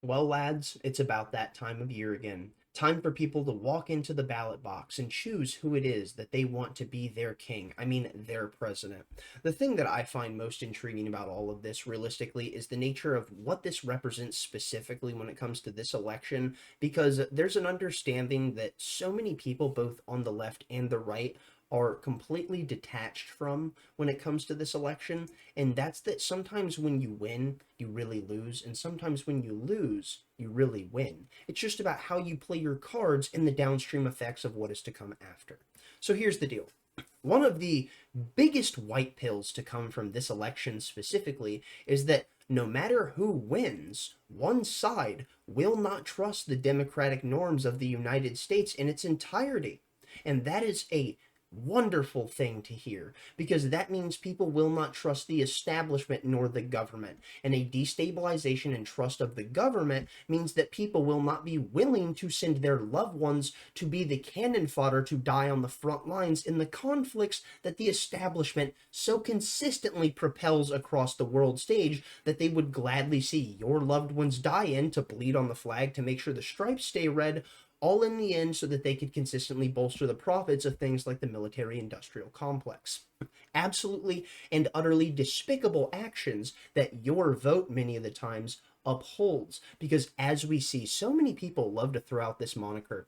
Well, lads, it's about that time of year again. Time for people to walk into the ballot box and choose who it is that they want to be their king. I mean, their president. The thing that I find most intriguing about all of this, realistically, is the nature of what this represents specifically when it comes to this election, because there's an understanding that so many people, both on the left and the right, are completely detached from when it comes to this election, and that's that sometimes when you win, you really lose, and sometimes when you lose, you really win. It's just about how you play your cards and the downstream effects of what is to come after. So here's the deal. One of the biggest white pills to come from this election specifically is that no matter who wins, one side will not trust the democratic norms of the United States in its entirety. And that is a wonderful thing to hear, because that means people will not trust the establishment nor the government. And a destabilization in trust of the government means that people will not be willing to send their loved ones to be the cannon fodder to die on the front lines in the conflicts that the establishment so consistently propels across the world stage that they would gladly see your loved ones die in to bleed on the flag to make sure the stripes stay red, all in the end so that they could consistently bolster the profits of things like the military industrial complex. Absolutely and utterly despicable actions that your vote many of the times upholds, because as we see, so many people love to throw out this moniker.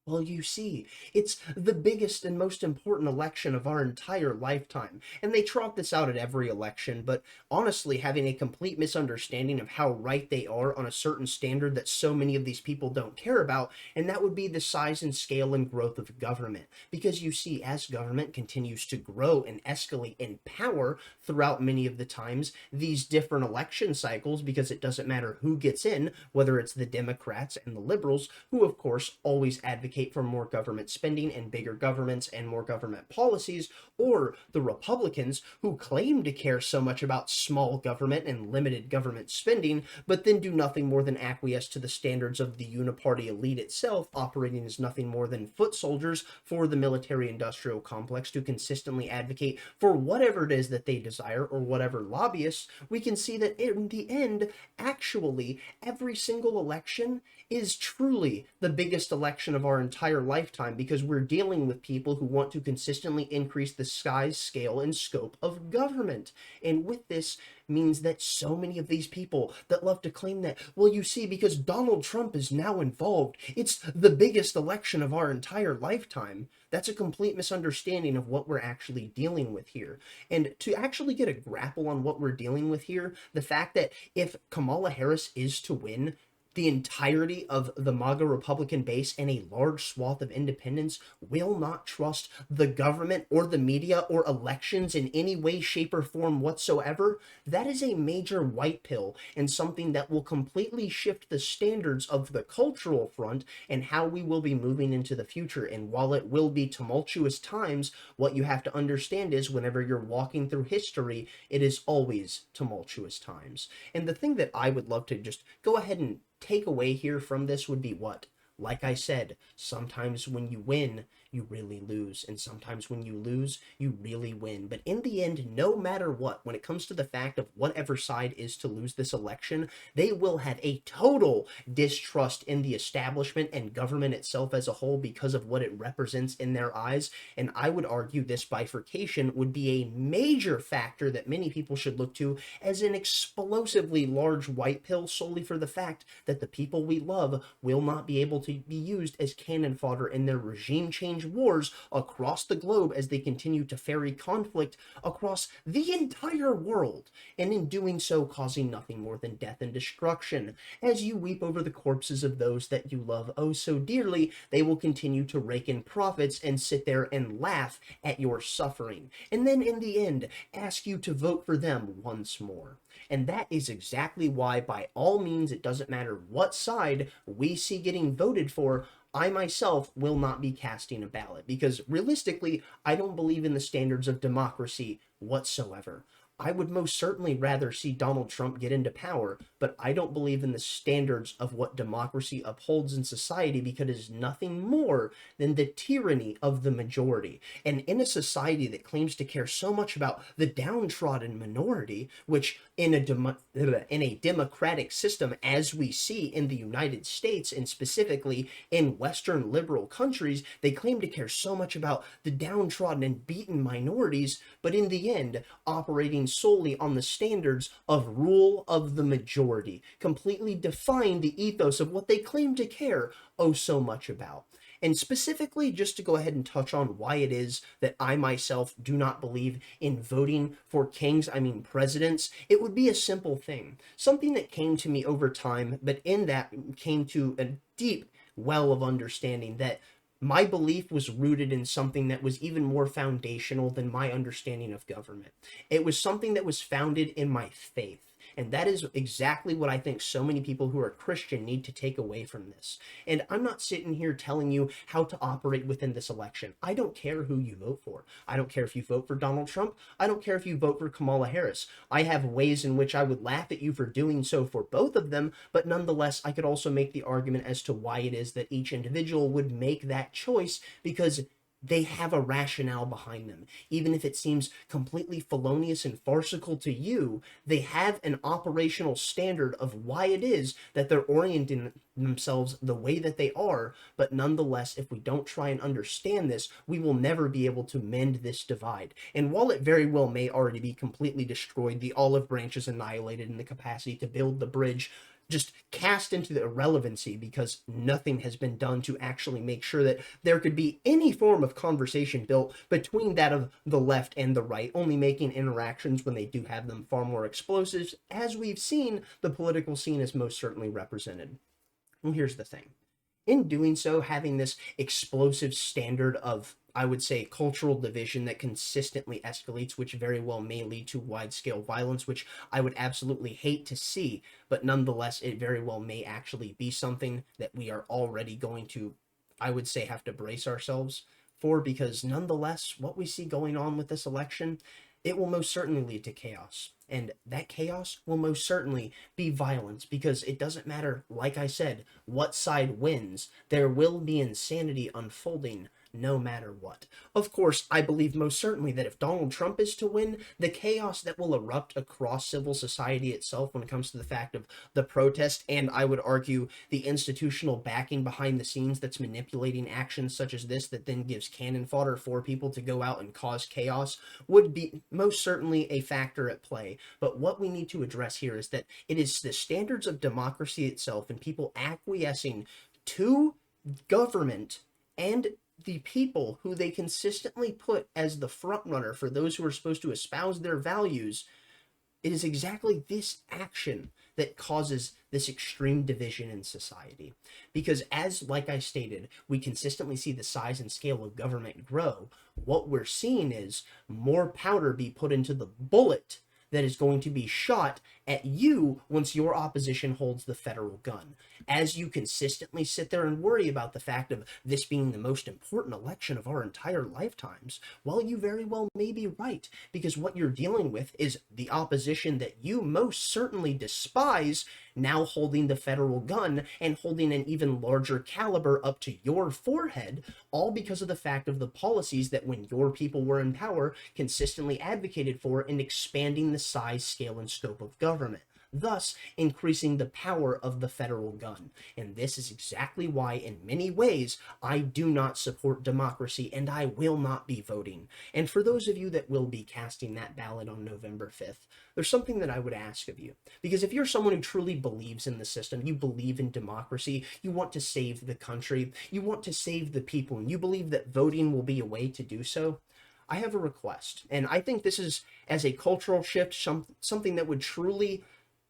Well, you see, it's the biggest and most important election of our entire lifetime. And they trot this out at every election, but honestly, having a complete misunderstanding of how right they are on a certain standard that so many of these people don't care about, and that would be the size and scale and growth of government. Because you see, as government continues to grow and escalate in power throughout many of the times, these different election cycles, because it doesn't matter who gets in, whether it's the Democrats and the liberals, who of course always advocate for more government spending and bigger governments and more government policies, or the Republicans, who claim to care so much about small government and limited government spending, but then do nothing more than acquiesce to the standards of the uniparty elite itself, operating as nothing more than foot soldiers for the military industrial complex to consistently advocate for whatever it is that they desire, or whatever lobbyists. We can see that in the end, actually, every single election is truly the biggest election of our entire lifetime, because we're dealing with people who want to consistently increase the size, scale, and scope of government. And with this means that so many of these people that love to claim that, well, you see, because Donald Trump is now involved, it's the biggest election of our entire lifetime. That's a complete misunderstanding of what we're actually dealing with here. And to actually get a grapple on what we're dealing with here, the fact that if Kamala Harris is to win, the entirety of the MAGA Republican base and a large swath of independents will not trust the government or the media or elections in any way, shape, or form whatsoever. That is a major white pill, and something that will completely shift the standards of the cultural front and how we will be moving into the future. And while it will be tumultuous times, what you have to understand is whenever you're walking through history, it is always tumultuous times. And the thing that I would love to just go ahead and take away here from this would be what? Like I said, sometimes when you win, you really lose. And sometimes when you lose, you really win. But in the end, no matter what, when it comes to the fact of whatever side is to lose this election, they will have a total distrust in the establishment and government itself as a whole because of what it represents in their eyes. And I would argue this bifurcation would be a major factor that many people should look to as an explosively large white pill, solely for the fact that the people we love will not be able to be used as cannon fodder in their regime change wars across the globe as they continue to ferry conflict across the entire world, and in doing so causing nothing more than death and destruction. As you weep over the corpses of those that you love oh so dearly, they will continue to rake in profits and sit there and laugh at your suffering, and then in the end ask you to vote for them once more. And that is exactly why, by all means, it doesn't matter what side we see getting voted for, I myself will not be casting a ballot, because realistically, I don't believe in the standards of democracy whatsoever. I would most certainly rather see Donald Trump get into power, but I don't believe in the standards of what democracy upholds in society because it is nothing more than the tyranny of the majority. And in a society that claims to care so much about the downtrodden minority, which in a democratic system, as we see in the United States and specifically in Western liberal countries, they claim to care so much about the downtrodden and beaten minorities, but in the end, operating solely on the standards of rule of the majority, completely define the ethos of what they claim to care oh so much about. And specifically, just to go ahead and touch on why it is that I myself do not believe in voting for kings, I mean presidents, it would be a simple thing. Something that came to me over time, but in that came to a deep well of understanding that my belief was rooted in something that was even more foundational than my understanding of government. It was something that was founded in my faith. And that is exactly what I think so many people who are Christian need to take away from this. And I'm not sitting here telling you how to operate within this election. I don't care who you vote for. I don't care if you vote for Donald Trump. I don't care if you vote for Kamala Harris. I have ways in which I would laugh at you for doing so for both of them, but nonetheless, I could also make the argument as to why it is that each individual would make that choice because they have a rationale behind them. Even if it seems completely felonious and farcical to you, they have an operational standard of why it is that they're orienting themselves the way that they are. But nonetheless, if we don't try and understand this, we will never be able to mend this divide. And while it very well may already be completely destroyed, the olive branch is annihilated, and the capacity to build the bridge just cast into the irrelevancy because nothing has been done to actually make sure that there could be any form of conversation built between that of the left and the right, only making interactions when they do have them far more explosive, as we've seen the political scene is most certainly represented. Well, here's the thing. In doing so, having this explosive standard of, I would say, cultural division that consistently escalates, which very well may lead to wide scale violence, which I would absolutely hate to see, but nonetheless, it very well may actually be something that we are already going to, I would say, have to brace ourselves for, because nonetheless, what we see going on with this election, it will most certainly lead to chaos. And that chaos will most certainly be violence because it doesn't matter, like I said, what side wins. There will be insanity unfolding no matter what. Of course, I believe most certainly that if Donald Trump is to win, the chaos that will erupt across civil society itself when it comes to the fact of the protest, and I would argue the institutional backing behind the scenes that's manipulating actions such as this that then gives cannon fodder for people to go out and cause chaos, would be most certainly a factor at play. But what we need to address here is that it is the standards of democracy itself and people acquiescing to government and the people who they consistently put as the front runner for those who are supposed to espouse their values. It is exactly this action that causes this extreme division in society. Because as, like I stated, we consistently see the size and scale of government grow, what we're seeing is more powder be put into the bullet that is going to be shot at you once your opposition holds the federal gun. As you consistently sit there and worry about the fact of this being the most important election of our entire lifetimes, well, you very well may be right, because what you're dealing with is the opposition that you most certainly despise now holding the federal gun and holding an even larger caliber up to your forehead, all because of the fact of the policies that when your people were in power consistently advocated for in expanding the size, scale, and scope of government, thus increasing the power of the federal gun. And this is exactly why, in many ways, I do not support democracy and I will not be voting. And for those of you that will be casting that ballot on November 5th, there's something that I would ask of you. Because if you're someone who truly believes in the system, you believe in democracy, you want to save the country, you want to save the people, and you believe that voting will be a way to do so, I have a request. And I think this is, as a cultural shift, something that would truly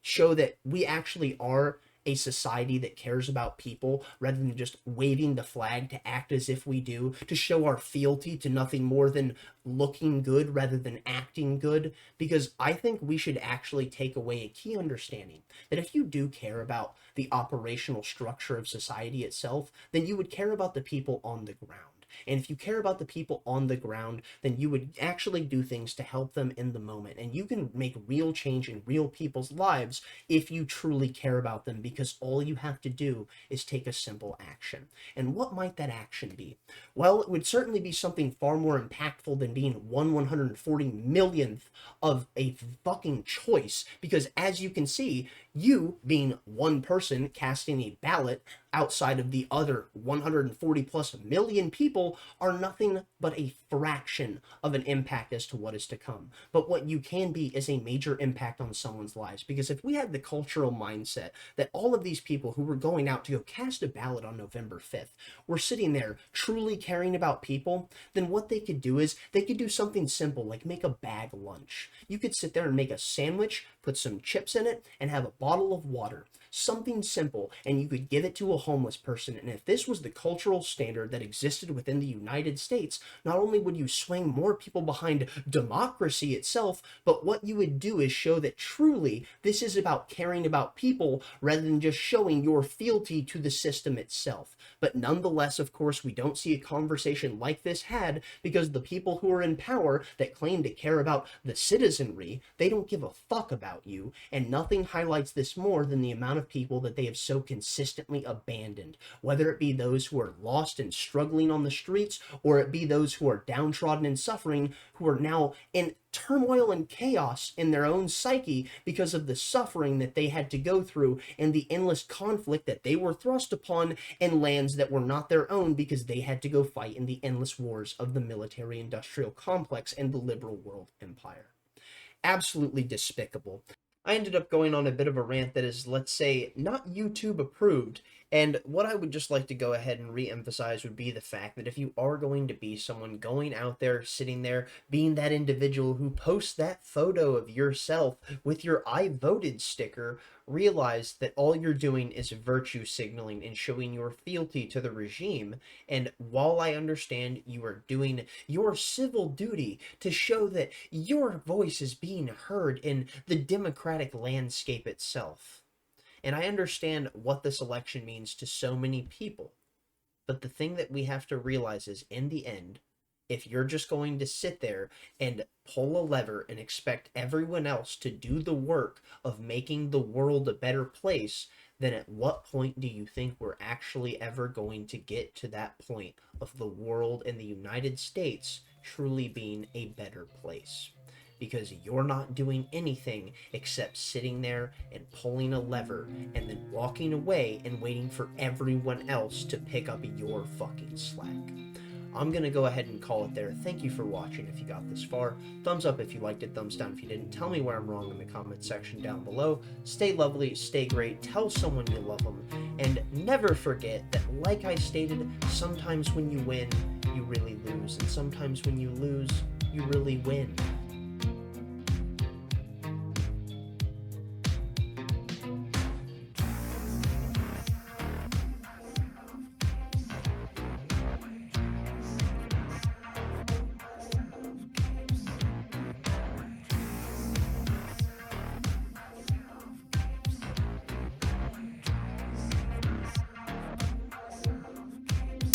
show that we actually are a society that cares about people rather than just waving the flag to act as if we do, to show our fealty to nothing more than looking good rather than acting good. Because I think we should actually take away a key understanding that if you do care about the operational structure of society itself, then you would care about the people on the ground. And if you care about the people on the ground, then you would actually do things to help them in the moment. And you can make real change in real people's lives if you truly care about them, because all you have to do is take a simple action. And what might that action be? Well, it would certainly be something far more impactful than being 140 millionth of a fucking choice, because as you can see, you being one person casting a ballot outside of the other 140 plus million people are nothing but a fraction of an impact as to what is to come. But what you can be is a major impact on someone's lives, because if we had the cultural mindset that all of these people who were going out to go cast a ballot on November 5th were sitting there truly caring about people, then what they could do is they could do something simple like make a bag lunch. You could sit there and make a sandwich, put some chips in it, and have a bottle of water. Something simple, and you could give it to a homeless person. And if this was the cultural standard that existed within the United States, not only would you swing more people behind democracy itself, but what you would do is show that truly this is about caring about people rather than just showing your fealty to the system itself. But nonetheless, of course, we don't see a conversation like this had, because the people who are in power that claim to care about the citizenry, they don't give a fuck about you, and nothing highlights this more than the amount of people that they have so consistently abandoned, whether it be those who are lost and struggling on the streets, or it be those who are downtrodden and suffering, who are now in turmoil and chaos in their own psyche because of the suffering that they had to go through and the endless conflict that they were thrust upon in lands that were not their own, because they had to go fight in the endless wars of the military-industrial complex and the liberal world empire. Absolutely despicable. I ended up going on a bit of a rant that is, let's say, not YouTube approved. And what I would just like to go ahead and re-emphasize would be the fact that if you are going to be someone going out there, sitting there, being that individual who posts that photo of yourself with your I voted sticker, realize that all you're doing is virtue signaling and showing your fealty to the regime. And while I understand you are doing your civil duty to show that your voice is being heard in the democratic landscape itself, and I understand what this election means to so many people, but the thing that we have to realize is, in the end, if you're just going to sit there and pull a lever and expect everyone else to do the work of making the world a better place, then at what point do you think we're actually ever going to get to that point of the world and the United States truly being a better place? Because you're not doing anything except sitting there and pulling a lever and then walking away and waiting for everyone else to pick up your fucking slack. I'm going to go ahead and call it there. Thank you for watching if you got this far. Thumbs up if you liked it, thumbs down if you didn't. Tell me where I'm wrong in the comment section down below. Stay lovely, stay great, tell someone you love them, and never forget that, like I stated, sometimes when you win, you really lose, and sometimes when you lose, you really win.